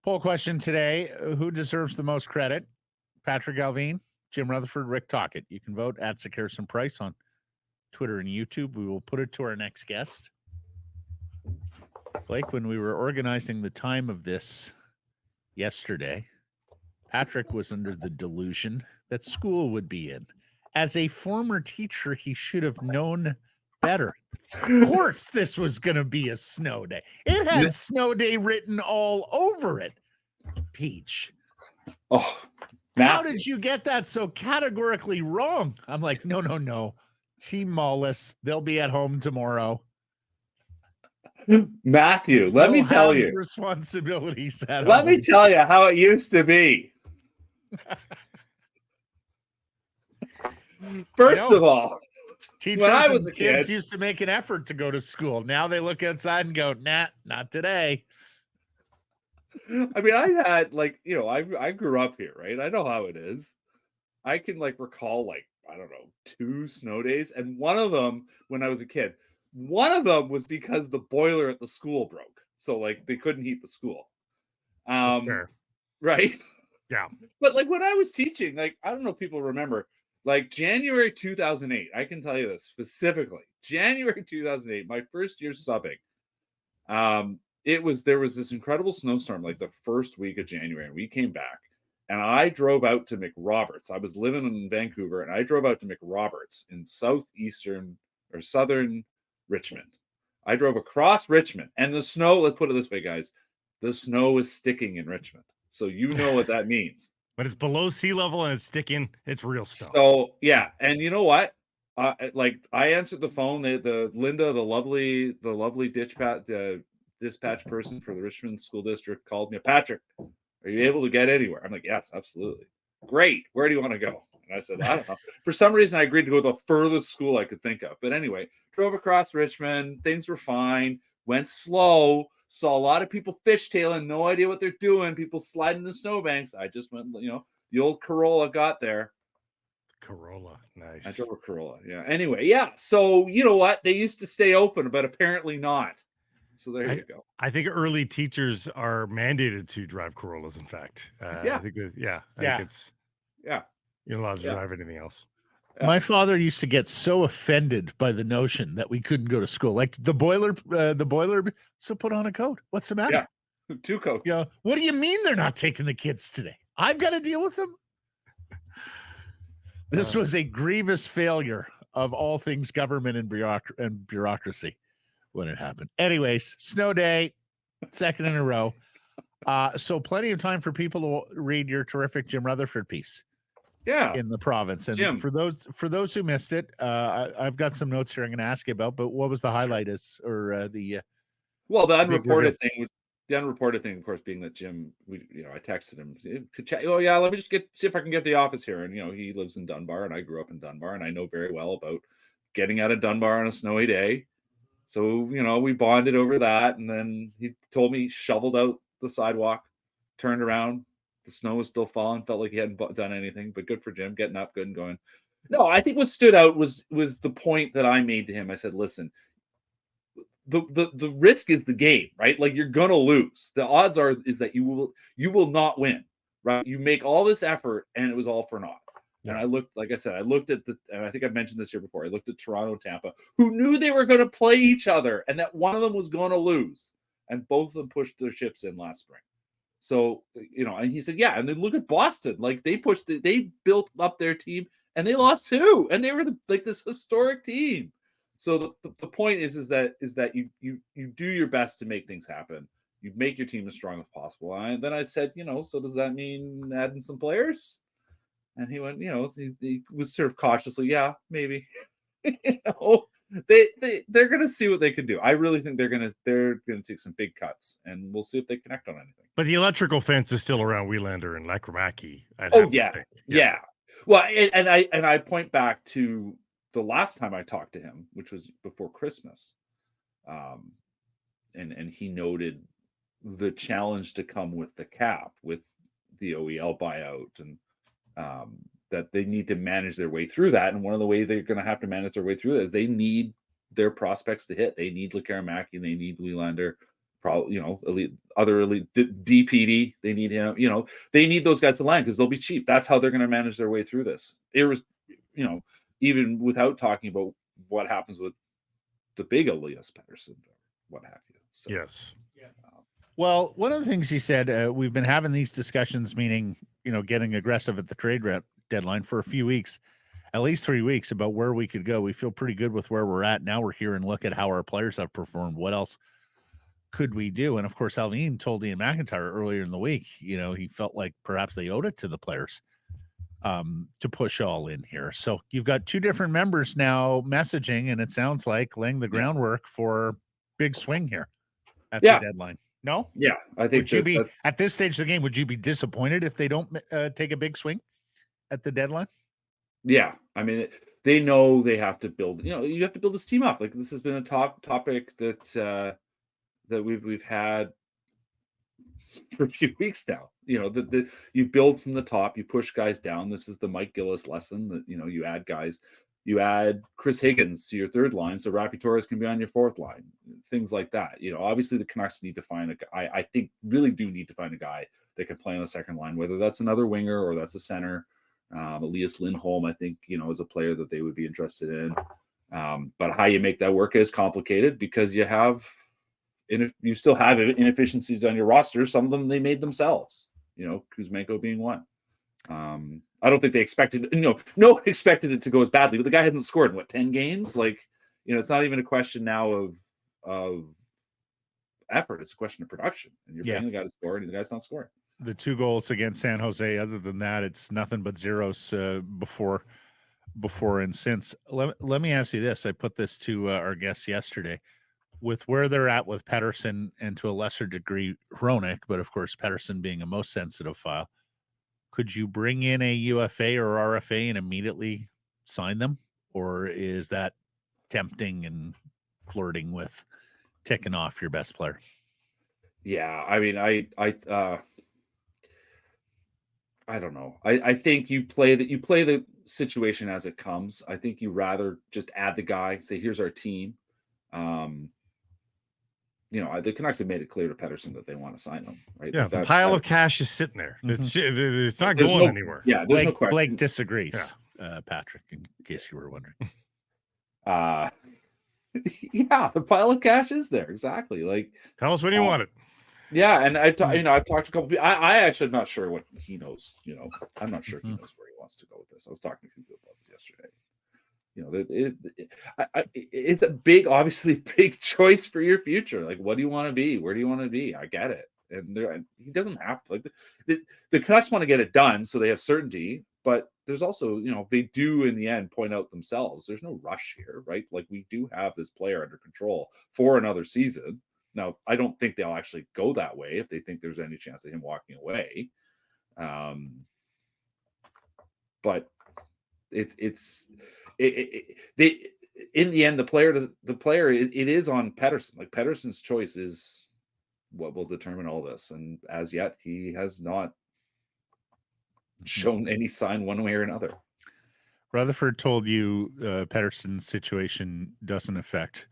Poll question today: who deserves the most credit? Patrick Galvin, Jim Rutherford, Rick Tocchet. You can vote at Sekerson Price on Twitter and YouTube. We will put it to our next guest. Blake, when we were organizing the time of this yesterday, Patrick was under the delusion that school would be in. As a former teacher, he should have known better. Of course, this was going to be a snow day. It had snow day written all over it. Peach. Oh, how did you get that so categorically wrong? I'm like, no. Team Mullis, they'll be at home tomorrow. Matthew, let me tell you. Responsibilities at Let home. me tell you how it used to be. First of all, teachers when I was a kid, kids used to make an effort to go to school. Now they look outside and go, nah, not today. I mean, I had I grew up here, right? I know how it is. I can recall I don't know, 2 snow days. And one of them, when I was a kid, one of them was because the boiler at the school broke. So they couldn't heat the school. That's fair. Right? Yeah. But when I was teaching, I don't know if people remember, January 2008, I can tell you this specifically. January 2008, my first year subbing. There was this incredible snowstorm the first week of January, and we came back. And I drove out to McRoberts. I was living in Vancouver, and I drove out to McRoberts in southern Richmond. I drove across Richmond, and the snow, let's put it this way, guys, the snow is sticking in Richmond. So you know what that means. But it's below sea level and it's sticking. It's real stuff. So, yeah. And you know what? I answered the phone. The Linda, the lovely dispatch person for the Richmond School District called me. Patrick, are you able to get anywhere? I'm like, yes, absolutely. Great. Where do you want to go? And I said, I don't know. For some reason, I agreed to go to the furthest school I could think of. But anyway, drove across Richmond. Things were fine. Went slow. Saw a lot of people fishtailing. No idea what they're doing. People sliding the snowbanks. I just went, the old Corolla got there. Corolla. Nice. I drove a Corolla. Yeah. Anyway, yeah. So, you know what? They used to stay open, but apparently not. So there you go. I think early teachers are mandated to drive Corollas, in fact. Yeah. I think it's... Yeah. You're not allowed to drive anything else. My father used to get so offended by the notion that we couldn't go to school. The boiler, so put on a coat. What's the matter? Yeah. 2 coats. What do you mean they're not taking the kids today? I've got to deal with them. This was a grievous failure of all things government and bureaucracy when it happened. Anyways, snow day, second in a row. So plenty of time for people to read your terrific Jim Rutherford piece. Yeah, in the province. And Jim, for those who missed it, I've got some notes here I'm going to ask you about. But what was the highlight? The unreported thing? The unreported thing, of course, being that Jim, I texted him, could chat. Oh yeah, let me just see if I can get the office here. And he lives in Dunbar, and I grew up in Dunbar, and I know very well about getting out of Dunbar on a snowy day. So we bonded over that, and then he told me he shoveled out the sidewalk, turned around. The snow was still falling. Felt like he hadn't done anything, but good for Jim, getting up, good and going. No, I think what stood out was the point that I made to him. I said, listen, the risk is the game, right? You're gonna lose. The odds is that you will not win, right? You make all this effort and it was all for naught. Yeah. And I looked at and I think I've mentioned this here before. I looked at Toronto, Tampa, who knew they were going to play each other and that one of them was going to lose, and both of them pushed their chips in last spring. So, and he said, yeah, and then look at Boston. They built up their team and they lost 2, and they were this historic team. So the point is that you do your best to make things happen. You make your team as strong as possible. And then I said, so does that mean adding some players? And he went, he was sort of cautiously, yeah, maybe. They're going to see what they can do. I really think they're going to take some big cuts, and we'll see if they connect on anything. But the electrical fence is still around Wielander and Lacramaki. Yeah. Well, and I point back to the last time I talked to him, which was before Christmas, and he noted the challenge to come with the cap, with the OEL buyout, and that they need to manage their way through that. And one of the ways they're going to have to manage their way through that is they need their prospects to hit. They need Lacramaki, they need Wielander, probably, elite DPD. They need him. They need those guys to line because they'll be cheap. That's how they're going to manage their way through this. Even without talking about what happens with the big Elias Pettersson, or what have you. So, yes. Well, one of the things he said, we've been having these discussions, meaning, getting aggressive at the trade deadline for a few weeks, at least 3 weeks, about where we could go. We feel pretty good with where we're at. Now we're here and look at how our players have performed. What else could we do? And of course, Alvin told Ian McIntyre earlier in the week, he felt like perhaps they owed it to the players to push all in here. So you've got two different members now messaging, and it sounds like laying the groundwork for big swing here at the deadline. No? Yeah, I think would you be at this stage of the game, would you be disappointed if they don't take a big swing at the deadline? Yeah. I mean, they know they have to build, you have to build this team up. Like, this has been a topic that we've had for a few weeks now. You build from the top, you push guys down. This is the Mike Gillis lesson that, you add guys. You add Chris Higgins to your third line so Rafi Torres can be on your fourth line, things like that. Obviously the Canucks need to find a guy. I think really do need to find a guy that can play on the second line, whether that's another winger or that's a center. Elias Lindholm, I think, is a player that they would be interested in. But how you make that work is complicated because you still have inefficiencies on your roster. Some of them they made themselves, Kuzmenko being one. I don't think they expected, no one expected it to go as badly, but the guy hasn't scored in 10 games. Like, it's not even a question now of effort. It's a question of production, and you're paying the guy to score and the guy's not scoring. The 2 goals against San Jose, other than that, it's nothing but zeros before and since. Let me ask you this. I put this to our guests yesterday. With where they're at with Pettersson and to a lesser degree Hronek, but of course Pettersson being a most sensitive file, could you bring in a UFA or RFA and immediately sign them? Or is that tempting and flirting with ticking off your best player? Yeah, I mean, I don't know. I think you play the situation as it comes. I think you rather just add the guy, say, here's our team. The Canucks have made it clear to Pettersson that they want to sign him, right? Yeah, the pile of cash is sitting there. Mm-hmm. It's not going anywhere. Yeah, there's no question. Blake disagrees, Patrick, in case you were wondering. Yeah, the pile of cash is there. Exactly. Like, tell us when you want it. Yeah, and I've talked to a couple people. I actually am not sure what he knows. I'm not sure he knows where he wants to go with this. I was talking to people about this yesterday. It's a obviously big choice for your future. Like, what do you want to be? Where do you want to be? I get it. And he doesn't have to. Like, the Canucks want to get it done so they have certainty, but there's also, they do in the end point out themselves, there's no rush here, right? Like, we do have this player under control for another season. Now, I don't think they'll actually go that way if they think there's any chance of him walking away. But in the end, it is on Pettersson. Like, Pettersson's choice is what will determine all this. And as yet, he has not shown any sign one way or another. Rutherford told you Pettersson's situation doesn't affect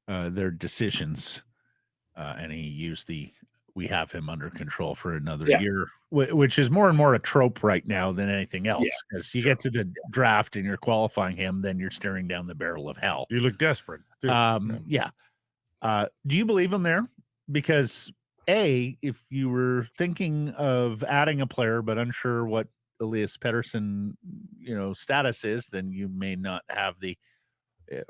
their decisions. And he used we have him under control for another year, which is more and more a trope right now than anything else. As you get to the draft and you're qualifying him, then you're staring down the barrel of hell. You look desperate. Do you believe him there? Because if you were thinking of adding a player but unsure what Elias Pettersson, status is, then you may not have the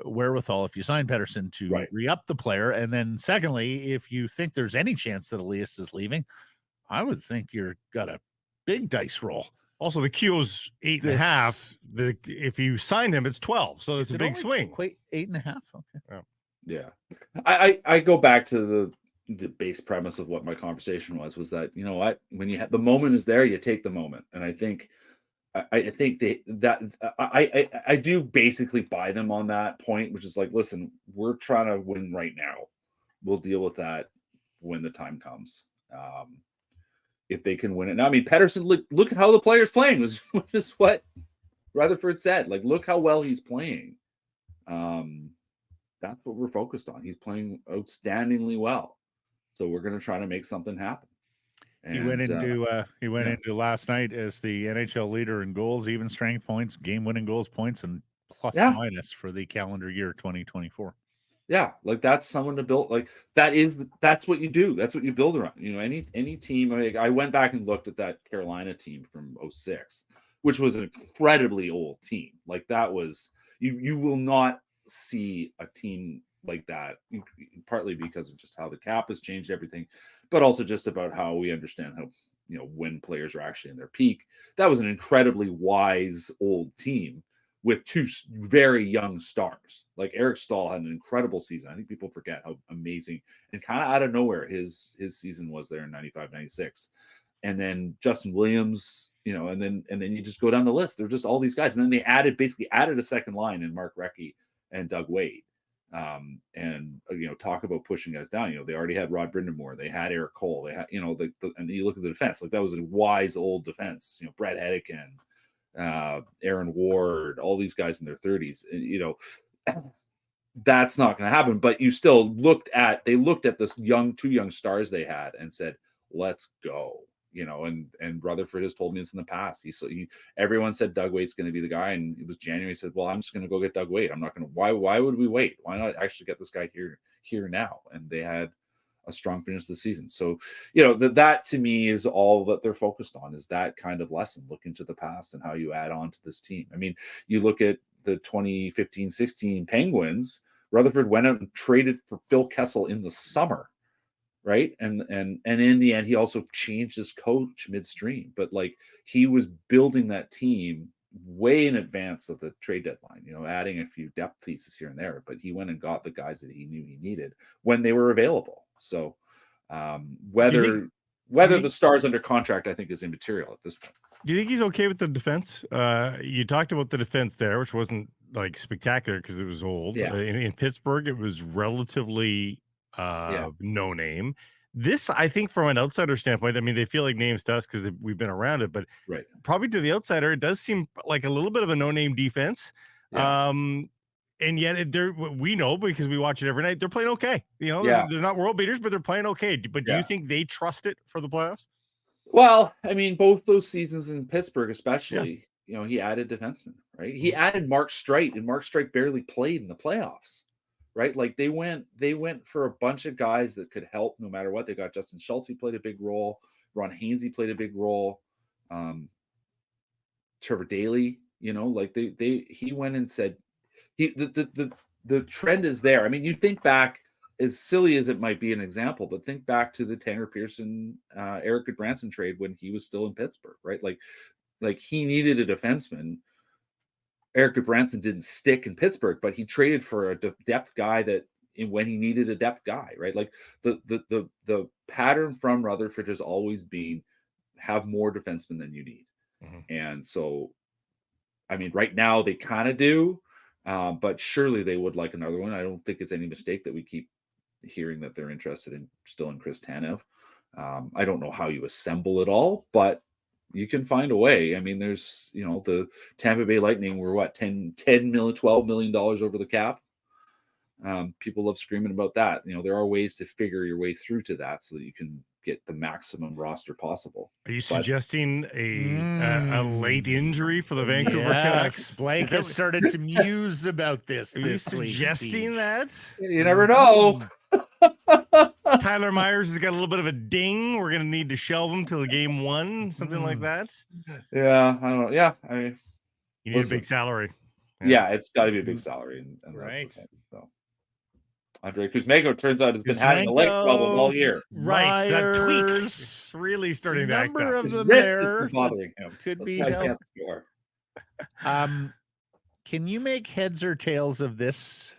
wherewithal if you sign Pettersson to re-up the player. And then secondly, if you think there's any chance that Elias is leaving, I would think you're got a big dice roll. Also, the QO's 8.5. If you sign him, it's 12. So it's a big swing. Wait, 8.5. Okay. Yeah. I go back to the base premise of what my conversation was that, when you have the moment is there, you take the moment. And I think I do basically buy them on that point, which is like, listen, we're trying to win right now. We'll deal with that when the time comes. If they can win it. Now, I mean, Pettersson, look at how the player's playing, which is what Rutherford said. Like, look how well he's playing. That's what we're focused on. He's playing outstandingly well. So we're going to try to make something happen. He went into last night as the NHL leader in goals, even strength points, game-winning goals, points, and plus minus for the calendar year 2024. Yeah, like that's someone to build. Like that's what you do. That's what you build around. You know, any team. I went back and looked at that Carolina team from 06, which was an incredibly old team. Like that was you will not see a team like that. Partly because of just how the cap has changed everything, but also just about how we understand how when players are actually in their peak. That was an incredibly wise old team with two very young stars. Like Eric Staal had an incredible season. I think people forget how amazing and kind of out of nowhere his season was there in 95, 96. And then Justin Williams, and then you just go down the list. They're just all these guys. And then they basically added a second line in Mark Recchi and Doug Wade. Talk about pushing guys down. They already had Rod Brindamore. They had Eric Cole. They had, and you look at the defense, like that was a wise old defense. Brett Hedican, Aaron Ward, all these guys in their 30s. That's not going to happen. But you still looked at this two young stars they had and said, let's go. And Rutherford has told me this in the past. Everyone said Doug Wade's going to be the guy, and it was January. He said, well, I'm just going to go get Doug Wade. I'm not going to. Why would we wait? Why not actually get this guy here now? And they had a strong finish to the season. So, that to me is all that they're focused on, is that kind of lesson, look into the past and how you add on to this team. I mean, you look at the 2015-16 Penguins, Rutherford went out and traded for Phil Kessel in the summer, right? And in the end, he also changed his coach midstream, but like he was building that team way in advance of the trade deadline, adding a few depth pieces here and there, but he went and got the guys that he knew he needed when they were available. So whether the Stars under contract, I think, is immaterial at this point. Do you think he's okay with the defense? You talked about the defense there, which wasn't like spectacular because it was old. Yeah. In Pittsburgh, it was relatively no name. This, I think, from an outsider standpoint, I mean, they feel like names to us because we've been around it, but probably to the outsider, it does seem like a little bit of a no-name defense. Yeah. And yet, we know because we watch it every night, they're playing okay. They're not world beaters, but they're playing okay. But do you think they trust it for the playoffs? Well, I mean, both those seasons in Pittsburgh, especially, he added defensemen, right? He added Mark Streit, and Mark Streit barely played in the playoffs. Right, like they went for a bunch of guys that could help no matter what. They got Justin Schultz, who played a big role. Ron Hainsey played a big role. Trevor Daley, he went and said the trend is there. I mean, you think back, as silly as it might be an example, but think back to the Tanner Pearson, Eric Goodbranson trade when he was still in Pittsburgh, right? Like he needed a defenseman. Eric Goodbranson didn't stick in Pittsburgh, but he traded for a depth guy when he needed a depth guy, right? Like the pattern from Rutherford has always been have more defensemen than you need. Mm-hmm. And so, I mean, right now they kind of do, but surely they would like another one. I don't think it's any mistake that we keep hearing that they're interested still in Chris Tanev. I don't know how you assemble it all, but you can find a way. I mean, there's, the Tampa Bay Lightning were $12 million over the cap. People love screaming about that. There are ways to figure your way through to that so that you can get the maximum roster possible. Are you suggesting a late injury for the Vancouver Canucks? Blake has started to muse about this. Are you suggesting that? You never know. Tyler Myers has got a little bit of a ding. We're going to need to shelve him till game one, something like that. Yeah, I don't know. Yeah, I mean, you need a big salary. Yeah, it's got to be a big salary. And right. That's the thing, so. Andre Kuzmenko turns out has been having a leg problem all year. Right, that tweak is really starting to act up. Number of them His there wrist is bothering him. Could That's be why he help. can't score. Can you make heads or tails of this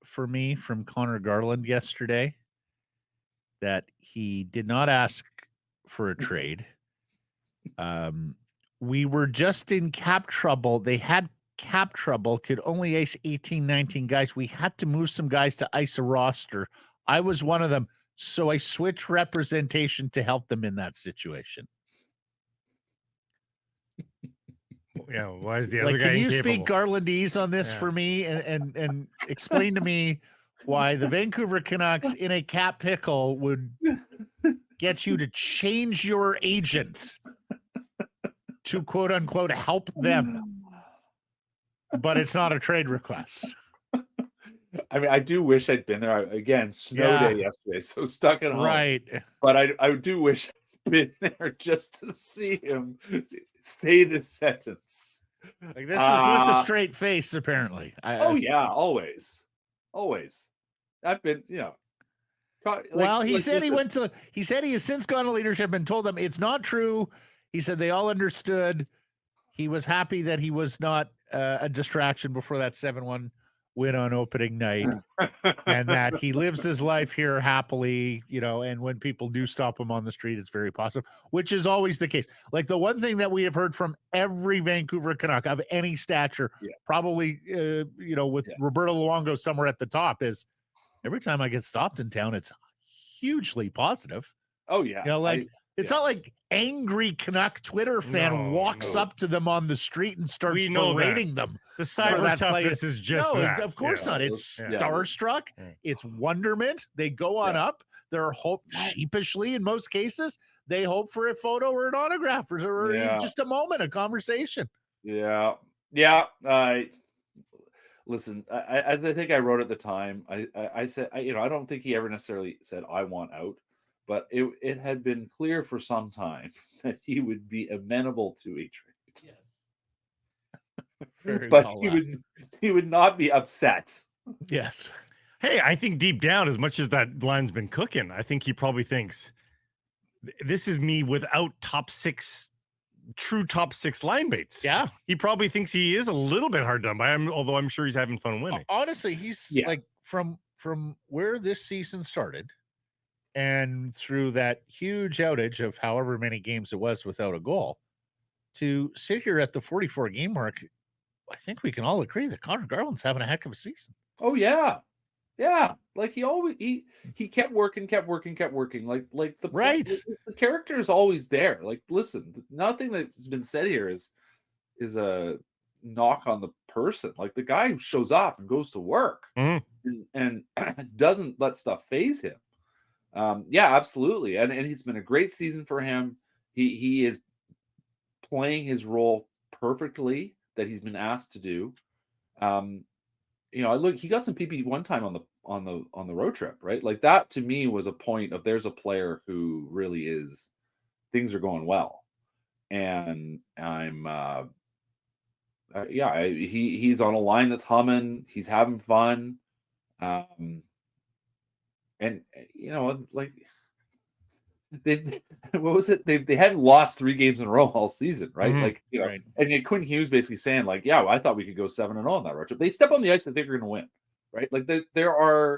for me from Conor Garland yesterday? That he did not ask for a trade. We were just in cap trouble. They had cap trouble, could only ice 18, 19 guys. We had to move some guys to ice a roster. I was one of them. So I switched representation to help them in that situation. Yeah, why is the other guy can you incapable? speak Garlandese on this for me and explain to me why the Vancouver Canucks in a cap pickle would get you to change your agents to quote unquote help them. But it's not a trade request. I mean, I do wish I'd been there. Again, snow day yesterday, so stuck at home. Right. But I do wish I'd been there just to see him say this sentence. Like this was with a straight face, apparently. Yeah, always. I've been, he said he said he has since gone to leadership and told them it's not true. He said they all understood. He was happy that he was not a distraction before that 7-1 win on opening night, and that he lives his life here happily, and when people do stop him on the street, it's very positive, which is always the case. Like the one thing that we have heard from every Vancouver Canuck of any stature, probably, with Roberto Luongo somewhere at the top, is every time I get stopped in town, it's hugely positive. Oh, yeah. It's not like angry Canuck Twitter fan walks up to them on the street and starts berating them. The cyber toughness is just that. Of course not. It's starstruck. It's wonderment. They go on up. They're sheepishly, in most cases, they hope for a photo or an autograph or just a moment, a conversation. Yeah. Listen, as I think I wrote at the time, I said, I don't think he ever necessarily said, I want out. But it had been clear for some time that he would be amenable to a trade. Yes. But he would not be upset. Yes. Hey, I think deep down, as much as that line's been cooking, I think he probably thinks this is me without true top six line mates. Yeah. He probably thinks he is a little bit hard done by him, although I'm sure he's having fun winning. Honestly, he's like from where this season started, and through that huge outage of however many games it was without a goal, to sit here at the 44 game mark, I think we can all agree that Conor Garland's having a heck of a season. Oh yeah. Like he kept working. Like the character is always there. Like, listen, nothing that's been said here is a knock on the person. Like the guy who shows up and goes to work and doesn't let stuff phase him. Absolutely. And it's been a great season for him. He is playing his role perfectly that he's been asked to do. He got some PP one time on the road trip, right? Like that to me was a point of there's a player who really is, things are going well. And I'm he's on a line that's humming, he's having fun. And like they hadn't lost 3 games in a row all season, right? Mm-hmm. Like, and Quinn Hughes basically saying like, I thought we could go 7-0 on that road trip. They step on the ice that they're going to win, right? Like there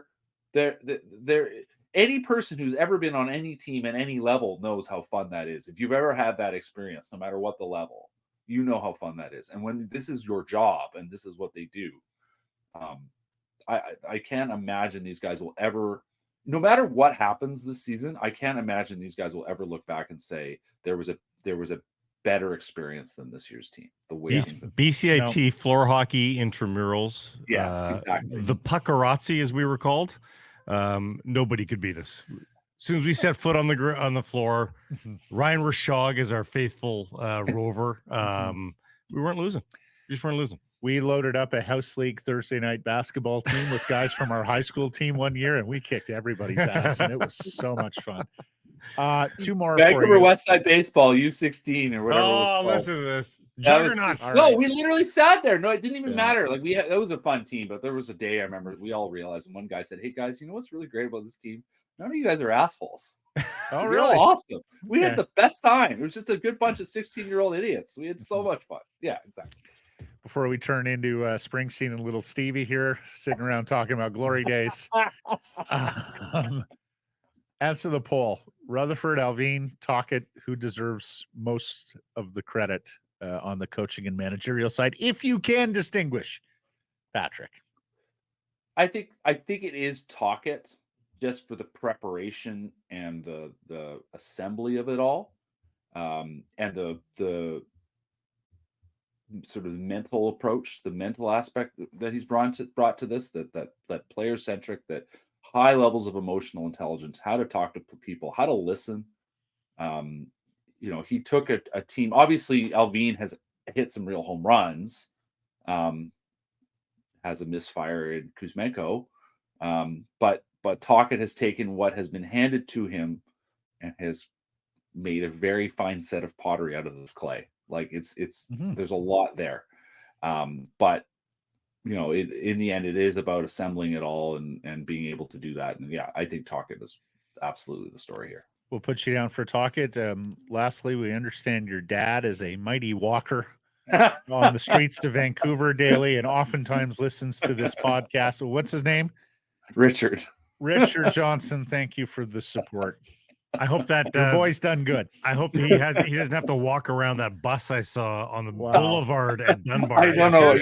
any person who's ever been on any team at any level knows how fun that is. If you've ever had that experience, no matter what the level, you know how fun that is. And when this is your job and this is what they do, I can't imagine these guys will ever, no matter what happens this season, I can't imagine these guys will ever look back and say there was a better experience than this year's team. The way BCIT floor hockey intramurals, exactly. The Puckerazzi, as we were called. Nobody could beat us. As soon as we set foot on the floor, Ryan Rashog is our faithful rover. We weren't losing. We just weren't losing. We loaded up a house league Thursday night basketball team with guys from our high school team one year, and we kicked everybody's ass, and it was so much fun. 2 more. Vancouver Westside Baseball U16 or whatever. Oh, listen to this. We literally sat there. No, it didn't even matter. Like that was a fun team, but there was a day I remember we all realized, and one guy said, "Hey guys, you know what's really great about this team? None of you guys are assholes." Oh, really? really? Awesome. We had the best time. It was just a good bunch of 16-year-old idiots. We had so much fun. Yeah, exactly. Before we turn into Springsteen and little Stevie here, sitting around talking about glory days. Answer the poll. Rutherford, Alvin, Tocchet, who deserves most of the credit on the coaching and managerial side, if you can distinguish, Patrick? I think it is Tocchet, just for the preparation and the assembly of it all, and the sort of mental approach, the mental aspect that he's brought to this, that player centric, that high levels of emotional intelligence, how to talk to people, how to listen. He took a team. Obviously, Alvin has hit some real home runs. Has a misfire in Kuzmenko, but Tocchet has taken what has been handed to him and has made a very fine set of pottery out of this clay. Like there's a lot there, but in the end, it is about assembling it all and being able to do that. And I think Tocchet is absolutely the story here. We'll put you down for Tocchet. Lastly, we understand your dad is a mighty walker on the streets of Vancouver daily and oftentimes listens to this podcast. What's his name? Richard Johnston. Thank you for the support. I hope that your boy's done good. I hope he doesn't have to walk around that bus I saw on the boulevard at Dunbar. I don't know.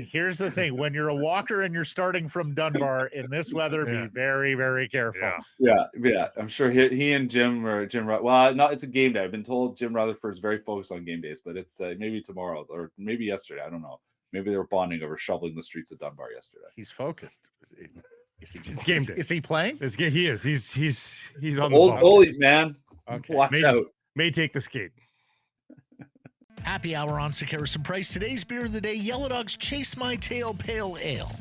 Here's the thing. When you're a walker and you're starting from Dunbar in this weather, be very, very careful. Yeah. I'm sure he and Jim. Well, no, it's a game day. I've been told Jim Rutherford is very focused on game days, but it's maybe tomorrow or maybe yesterday. I don't know. Maybe they were bonding over shoveling the streets of Dunbar yesterday. He's focused. It's game day. Is he playing? He is. He's on the old goalies, man. Okay. Watch out. May take the skate. Happy hour on Sick Harrison Price. Today's beer of the day, Yellow Dog's Chase My Tail Pale Ale.